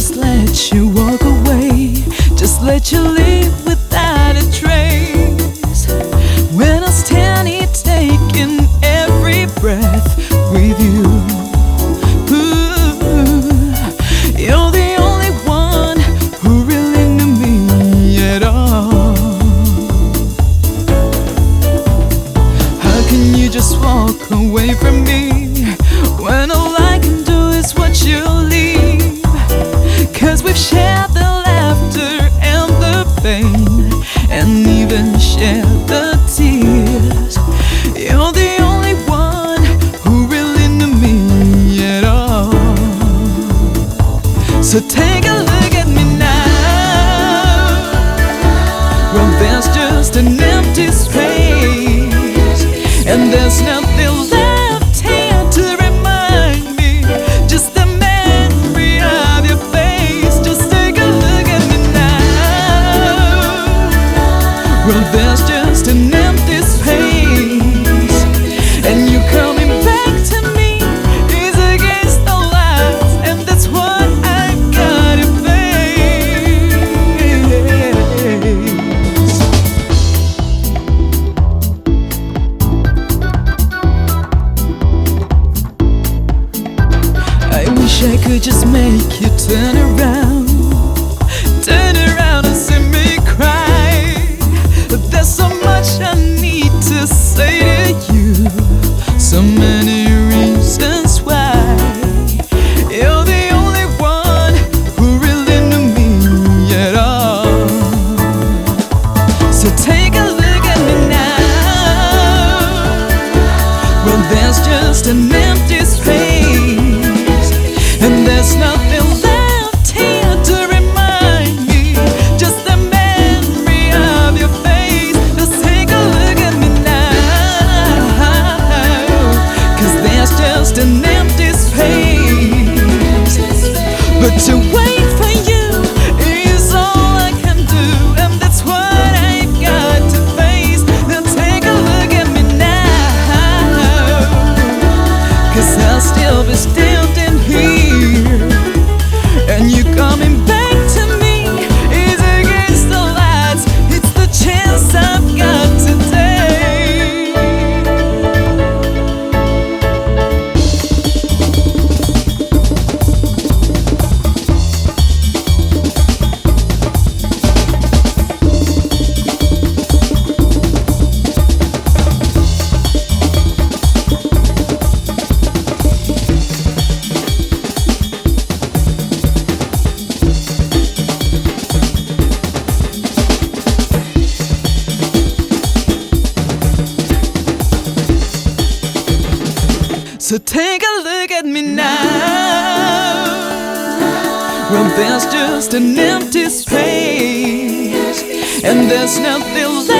just let you walk away, just let you leave without a trace. When I stand here taking every breath with you, you're the only one who really knew me at all. How can you just walk away from me when all I can do is watch you leave? 'Cause we've shared the laughter and the pain, and even shared the tears. You're the only one who really knew me at all. So take a look at me now. Well, there's just an empty space, and there's nothing left here to remind me. Just the memory of your face. Just take a look at me now. Well, there's just an empty space, and you coming back to me is against the odds, and that's what I've gotta face. I wish I could just make you turn around and see me cry. But there's so much I need to say to you, so many reasons why. You're the only one who really knew me at all. So take a look at me now. Well, there's just an empty space, and there's nothing left here to remind me. Just the memory of your face. Just take a look at me now. 'Cause there's just an empty space. But to wait for you is all I can do, and that's what I've got to face. Now take a look at me now. 'Cause I'll still be standing here, and you coming back to me is against the odds. It's the chance I've got today. So take a look at me now. Well, there's just an empty space, and there's nothing left